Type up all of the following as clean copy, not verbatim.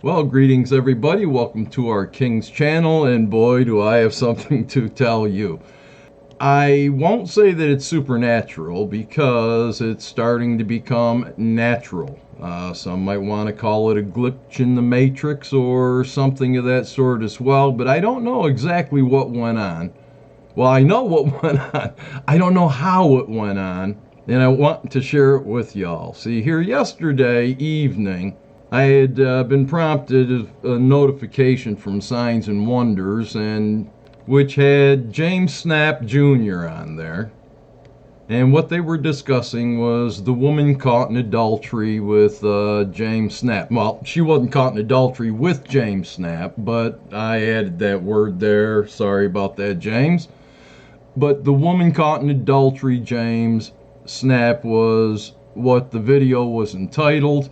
Well, greetings everybody. Welcome to our King's channel, and boy, do I have something to tell you. I won't say that it's supernatural because it's starting to become natural. Some might want to call it a glitch in the matrix or something of that sort as well, but I don't know exactly what went on. Well, I know what went on. I don't know how it went on, and I want to share it with y'all. See, here yesterday evening, I had been prompted a notification from Signs and Wonders, and which had James Snap Jr. on there. And what they were discussing was the woman caught in adultery with James Snap. Well, she wasn't caught in adultery with James Snap, but I added that word there. Sorry about that, James. But the woman caught in adultery, James Snap, was what the video was entitled.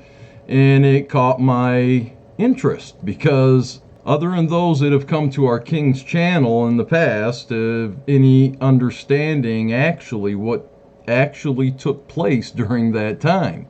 And it caught my interest because other than those that have come to our King's channel in the past, any understanding actually what actually took place during that time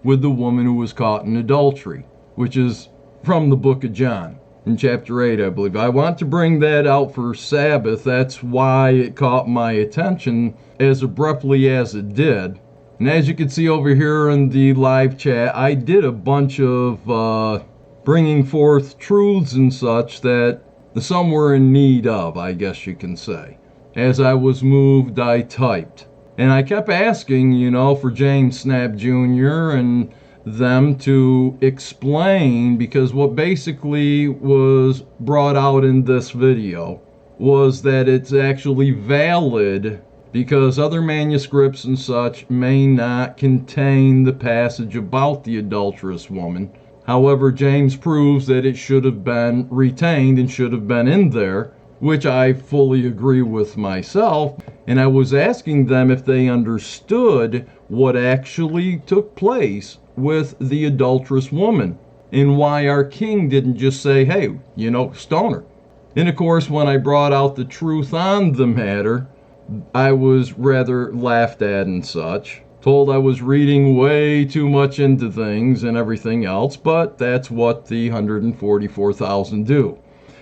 with the woman who was caught in adultery, which is from the book of John in chapter 8, I believe. I want to bring that out for Sabbath. That's why it caught my attention as abruptly as it did. And as you can see over here in the live chat, I did a bunch of bringing forth truths and such that some were in need of, I guess you can say. As I was moved, I typed. And I kept asking, for James Snap Jr. and them to explain, because what basically was brought out in this video was that it's actually valid because other manuscripts and such may not contain the passage about the adulterous woman. However, James proves that it should have been retained and should have been in there, which I fully agree with myself. And I was asking them if they understood what actually took place with the adulterous woman and why our King didn't just say, hey, stone her. And of course, when I brought out the truth on the matter, I was rather laughed at and such, told I was reading way too much into things and everything else, but that's what the 144,000 do.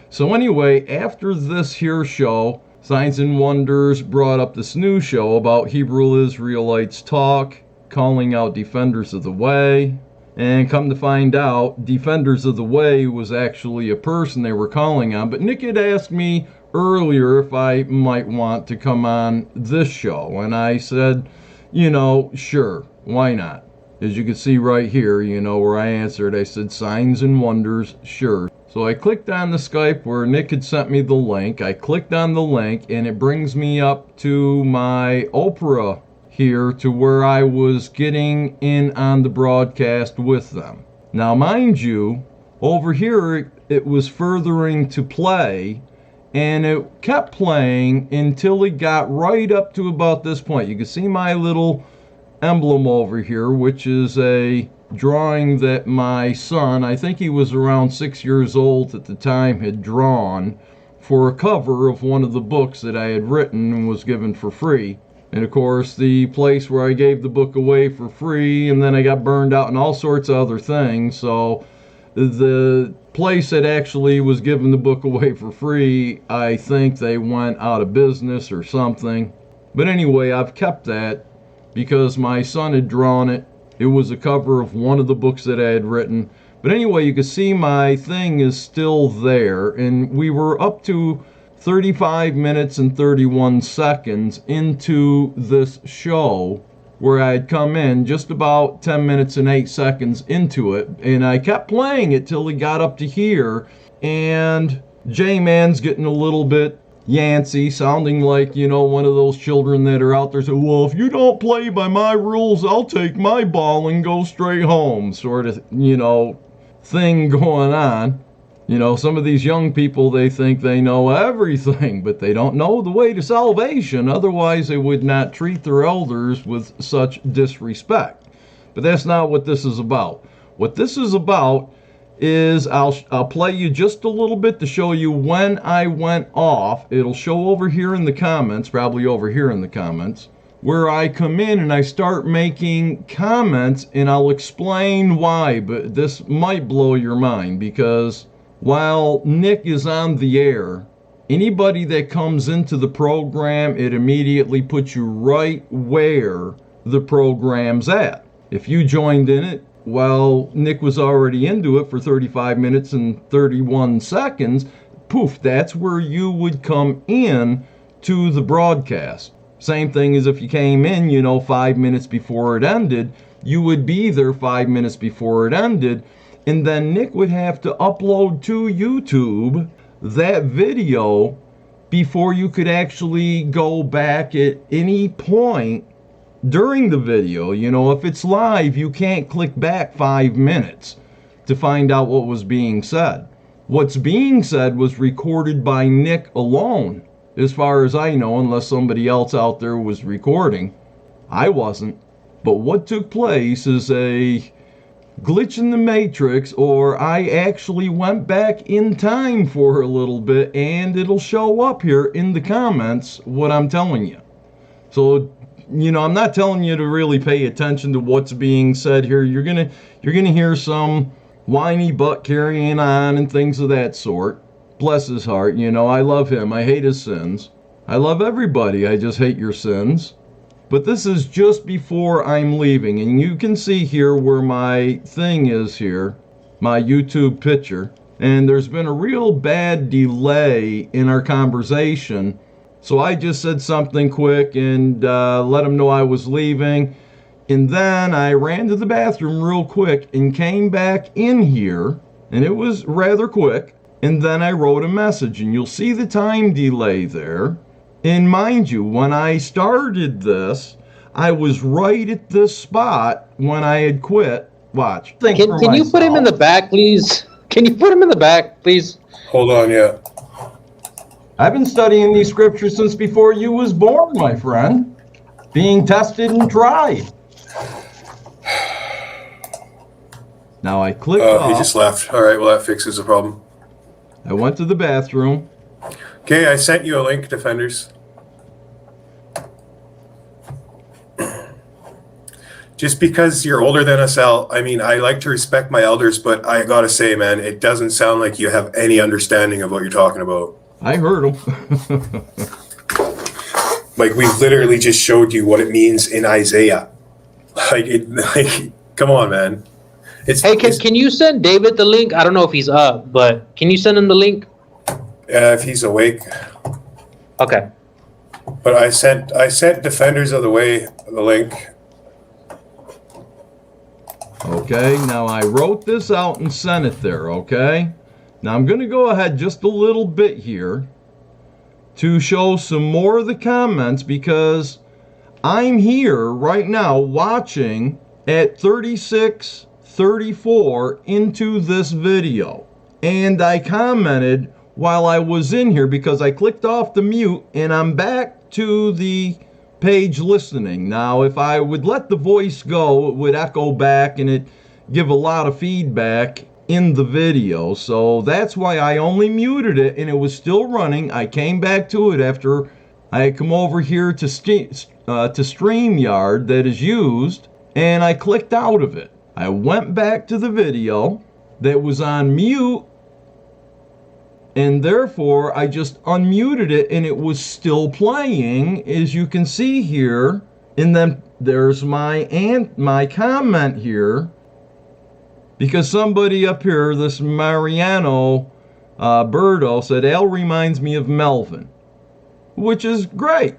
So anyway, after this here show, Signs and Wonders brought up this new show about Hebrew Israelites talk, calling out Defenders of the Way, and come to find out, Defenders of the Way was actually a person they were calling on. But Nick had asked me earlier if I might want to come on this show, and I said, sure, why not? As you can see right here, where I answered, I said Signs and Wonders, sure. So I clicked on the Skype where Nick had sent me the link. I clicked on the link and it brings me up to my Opera here to where I was getting in on the broadcast with them. Now mind you, over here it was furthering to play, and it kept playing until it got right up to about this point. You can see my little emblem over here, which is a drawing that my son, I think he was around 6 years old at the time, had drawn for a cover of one of the books that I had written and was given for free. And of course, the place where I gave the book away for free, and then I got burned out and all sorts of other things. So the place that actually was giving the book away for free, I think they went out of business or something. But anyway, I've kept that because my son had drawn it. It was a cover of one of the books that I had written. But anyway, you can see my thing is still there, and we were up to 35 minutes and 31 seconds into this show, where I had come in just about 10 minutes and 8 seconds into it, and I kept playing it till he got up to here, and J-Man's getting a little bit Yancey, sounding like, one of those children that are out there saying, well, if you don't play by my rules, I'll take my ball and go straight home, sort of, thing going on. Some of these young people, they think they know everything, but they don't know the way to salvation. Otherwise, they would not treat their elders with such disrespect. But that's not what this is about. What this is about is I'll play you just a little bit to show you when I went off. It'll show over here in the comments, probably over here in the comments. where I come in and I start making comments, and I'll explain why, but this might blow your mind, because while Nick is on the air, anybody that comes into the program, it immediately puts you right where the program's at. If you joined in it while Nick was already into it for 35 minutes and 31 seconds, poof, that's where you would come in to the broadcast. Same thing as if you came in, 5 minutes before it ended, you would be there 5 minutes before it ended, and then Nick would have to upload to YouTube that video before you could actually go back at any point during the video. If it's live, you can't click back 5 minutes to find out what was being said. What's being said was recorded by Nick alone, as far as I know, unless somebody else out there was recording. I wasn't. But what took place is a glitch in the matrix, or I actually went back in time for a little bit, and it'll show up here in the comments what I'm telling you. So, I'm not telling you to really pay attention to what's being said here. You're gonna hear some whiny butt carrying on and things of that sort. Bless his heart, I love him. I hate his sins. I love everybody. I just hate your sins. But this is just before I'm leaving, and you can see here where my thing is here, my YouTube picture, and there's been a real bad delay in our conversation, so I just said something quick and let him know I was leaving, and then I ran to the bathroom real quick and came back in here, and it was rather quick, and then I wrote a message, and you'll see the time delay there. And mind you, when I started this, I was right at this spot when I had quit. Watch. Can you put him in the back, please? Can you put him in the back, please? Hold on, yeah. I've been studying these scriptures since before you was born, my friend. Being tested and tried. Now I clicked off. He just left. All right, well, that fixes the problem. I went to the bathroom. Okay, I sent you a link, Defenders. Just because you're older than us, Al, I mean, I like to respect my elders, but I gotta say, man, it doesn't sound like you have any understanding of what you're talking about. I heard him. Like, we literally just showed you what it means in Isaiah. Come on, man. Can you send David the link? I don't know if he's up, but can you send him the link? If he's awake. Okay. But I sent Defenders of the Way the link. Okay, now I wrote this out and sent it there, okay? Now I'm going to go ahead just a little bit here to show some more of the comments, because I'm here right now watching at 36:34 into this video. And I commented while I was in here because I clicked off the mute and I'm back to the page listening. Now, if I would let the voice go, it would echo back and it give a lot of feedback in the video. So that's why I only muted it, and it was still running. I came back to it after I had come over here to StreamYard that is used, and I clicked out of it. I went back to the video that was on mute, and therefore I just unmuted it and it was still playing, as you can see here. And then there's my comment here, because somebody up here, this Mariano Birdo, said Al reminds me of Melvin, which is great.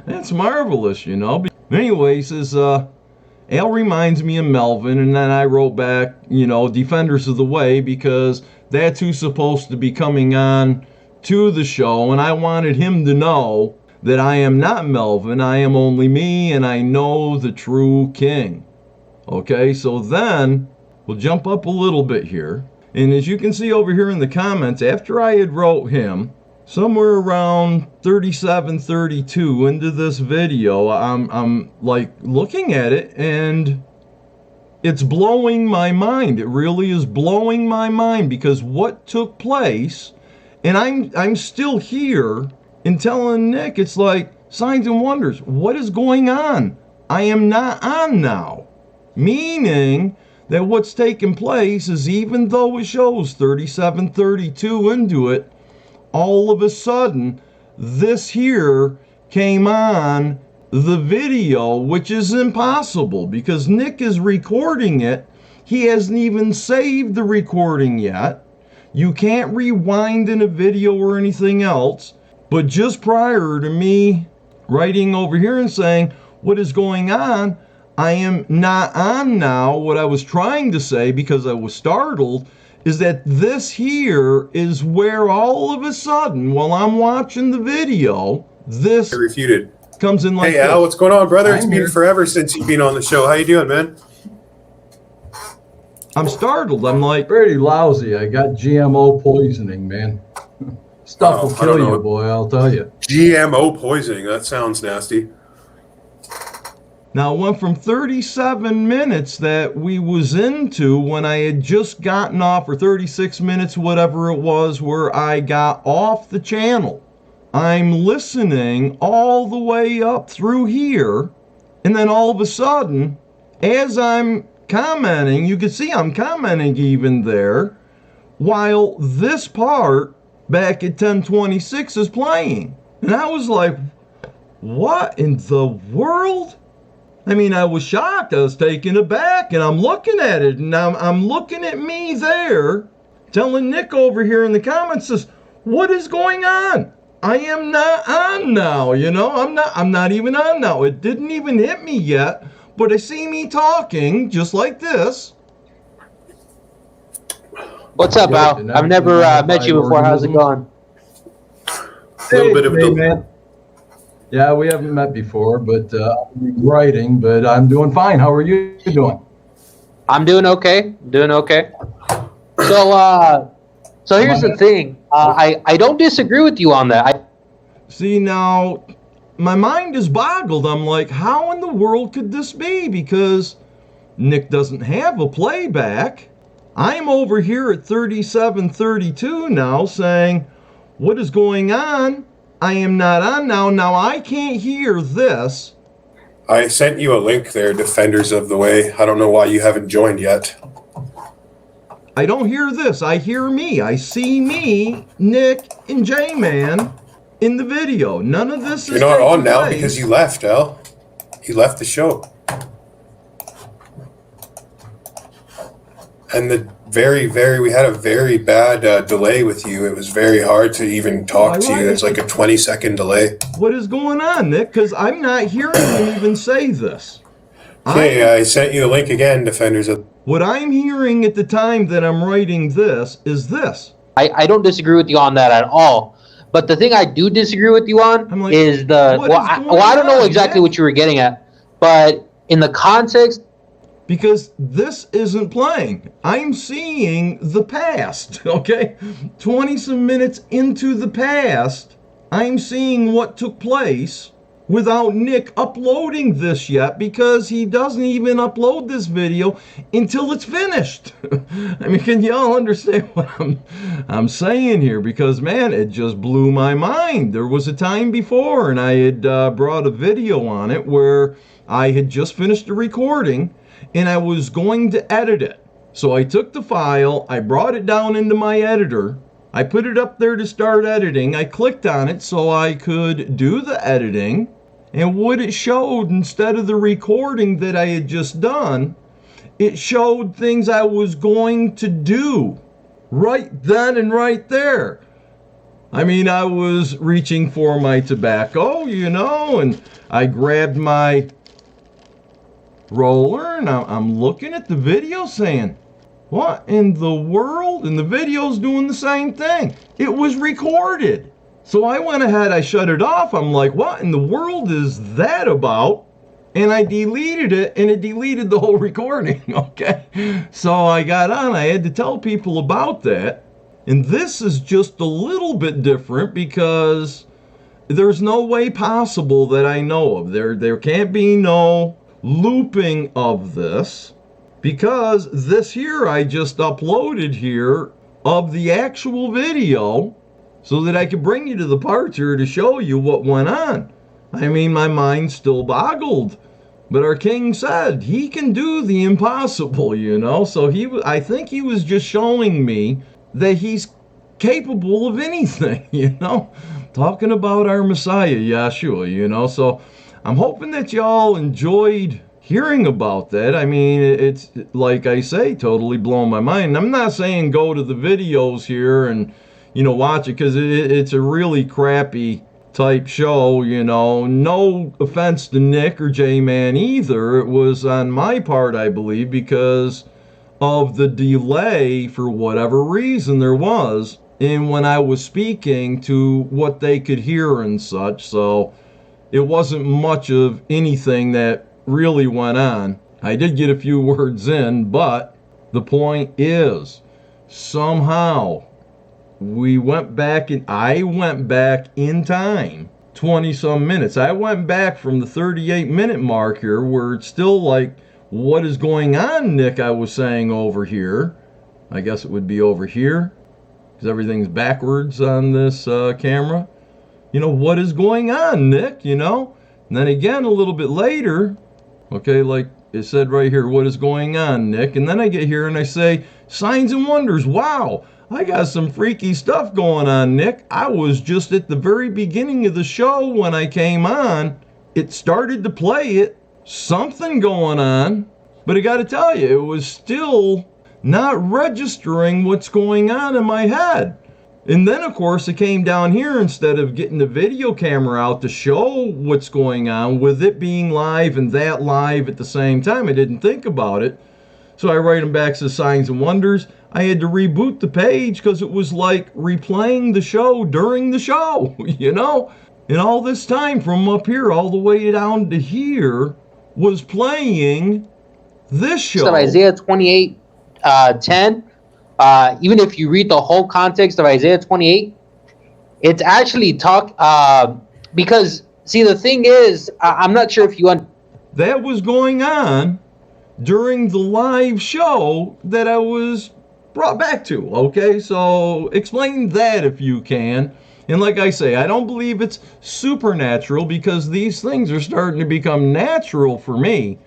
That's marvelous. Anyway, he says Al reminds me of Melvin, and then I wrote back, Defenders of the Way, because that's who's supposed to be coming on to the show, and I wanted him to know that I am not Melvin, I am only me, and I know the true king. Okay, so then we'll jump up a little bit here, and as you can see over here in the comments, after I had wrote him, somewhere around 37-32 into this video, I'm like looking at it, and it's blowing my mind. It really is blowing my mind, because what took place, and I'm still here and telling Nick, it's like, signs and wonders. What is going on? I am not on now. Meaning that what's taking place is, even though it shows 37:32 into it, all of a sudden this here came on the video, which is impossible because Nick is recording it. He hasn't even saved the recording yet. You can't rewind in a video or anything else. But just prior to me writing over here and saying, what is going on? I am not on now. What I was trying to say, because I was startled, is that this here is where all of a sudden, while I'm watching the video, this Refuted. comes in like Hey, Al, what's going on, brother? It's I'm been here. forever since you've been on the show. How you doing, man? I'm startled. I'm like, pretty lousy. I got GMO poisoning, man. Stuff will I kill don't know. you, boy, I'll tell you. GMO poisoning. That sounds nasty. Now, it went from 37 minutes that we was into when I had just gotten off, or 36 minutes, whatever it was, where I got off the channel. I'm listening all the way up through here, and then all of a sudden, as I'm commenting, you can see I'm commenting even there, while this part back at 10:26 is playing. And I was like, what in the world? I mean, I was shocked. I was taken aback, and I'm looking at it, and I'm looking at me there, telling Nick over here in the comments, says, what is going on? I am not on now, you know? I'm not even on now. It didn't even hit me yet, but I see me talking just like this. What's up, Yeah, Al? and I've never met you before. How's it going? A little bit of Hey, man. Yeah, we haven't met before, but I'm writing, but I'm doing fine. How are you doing? I'm doing okay. Doing okay. So here's the thing. I don't disagree with you on that. See, now, my mind is boggled. I'm like, how in the world could this be? Because Nick doesn't have a playback. I'm over here at 37:32 now saying, what is going on? I am not on now. Now, I can't hear this. I sent you a link there, Defenders of the Way. I don't know why you haven't joined yet. I don't hear this. I hear me. I see me, Nick, and J-Man in the video. None of this is You're not on taking now place. because you left, Al. You left the show. And we had a very bad delay with you. It was very hard to even talk to you. It was like a 20-second delay. What is going on, Nick? Because I'm not hearing him even say this. Okay, I sent you the link again, Defenders of... What I'm hearing at the time that I'm writing this is this. I don't disagree with you on that at all. But the thing I do disagree with you on I'm like, is the what well, is I, going well, I don't know on, exactly Nick? what you were getting at, but in the context, Because this isn't playing. I'm seeing the past, okay? 20-some minutes into the past, I'm seeing what took place without Nick uploading this yet, because he doesn't even upload this video until it's finished. I mean, can y'all understand what I'm saying here? Because, man, it just blew my mind. There was a time before, and I had brought a video on it where I had just finished a recording, and I was going to edit it. So I took the file, I brought it down into my editor, I put it up there to start editing, I clicked on it so I could do the editing, and what it showed, instead of the recording that I had just done, it showed things I was going to do right then and right there. I mean, I was reaching for my tobacco, you know, and I grabbed my roller, and I'm looking at the video saying, what in the world? And the video's doing the same thing. It was recorded. So I went ahead, I shut it off. I'm like, what in the world is that about? And I deleted it, and it deleted the whole recording, okay? So I got on, I had to tell people about that. And this is just a little bit different because there's no way possible that I know of. There can't be no looping of this, because this here I just uploaded here of the actual video so that I could bring you to the parts here to show you what went on. I mean, my mind still boggled. But our king said he can do the impossible, So I think he was just showing me that he's capable of anything, Talking about our Messiah, Yeshua, So I'm hoping that y'all enjoyed hearing about that. I mean, it's like I say, totally blown my mind. I'm not saying go to the videos here and, watch it, because it's a really crappy type show, No offense to Nick or J-Man either. It was on my part, I believe, because of the delay for whatever reason there was in when I was speaking to what they could hear and such. So it wasn't much of anything that really went on. I did get a few words in, but the point is, somehow I went back in time 20 some minutes. I went back from the 38-minute mark here, where it's still like, what is going on, Nick? I was saying over here. I guess it would be over here, because everything's backwards on this camera. What is going on, Nick? And then again a little bit later, okay, like it said right here, what is going on, Nick? And then I get here and I say, signs and wonders. Wow, I got some freaky stuff going on, Nick. I was just at the very beginning of the show when I came on. It started to play it. Something going on. But I got to tell you, it was still not registering what's going on in my head. And then, of course, it came down here, instead of getting the video camera out to show what's going on, with it being live and that live at the same time. I didn't think about it. So I write them back to Signs and Wonders. I had to reboot the page because it was like replaying the show during the show, And all this time from up here all the way down to here was playing this show. So Isaiah 28, 10. Even if you read the whole context of Isaiah 28, it's actually because, see, the thing is, I'm not sure if you that was going on during the live show that I was brought back to, okay? So explain that if you can. And like I say, I don't believe it's supernatural, because these things are starting to become natural for me.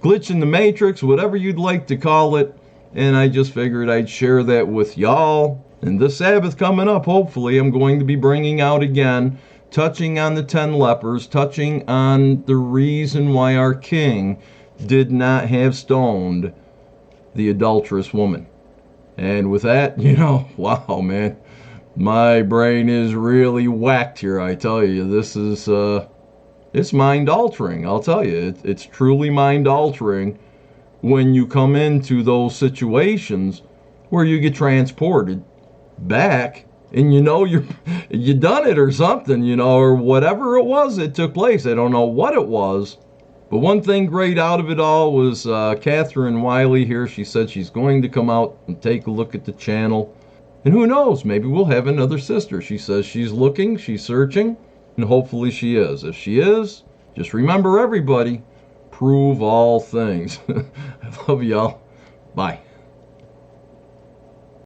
Glitch in the matrix, whatever you'd like to call it. And I just figured I'd share that with y'all. And this Sabbath coming up, hopefully, I'm going to be bringing out again, touching on the 10 lepers, touching on the reason why our king did not have stoned the adulterous woman. And with that, wow, man, my brain is really whacked here. I tell you, this is, it's mind altering. I'll tell you, it's truly mind altering when you come into those situations where you get transported back and you done it or something, or whatever it was that took place. I don't know what it was. But one thing great out of it all was Catherine Wiley here. She said she's going to come out and take a look at the channel. And who knows, maybe we'll have another sister. She says she's looking, she's searching, and hopefully she is. If she is, just remember, everybody, prove all things. I love y'all. Bye.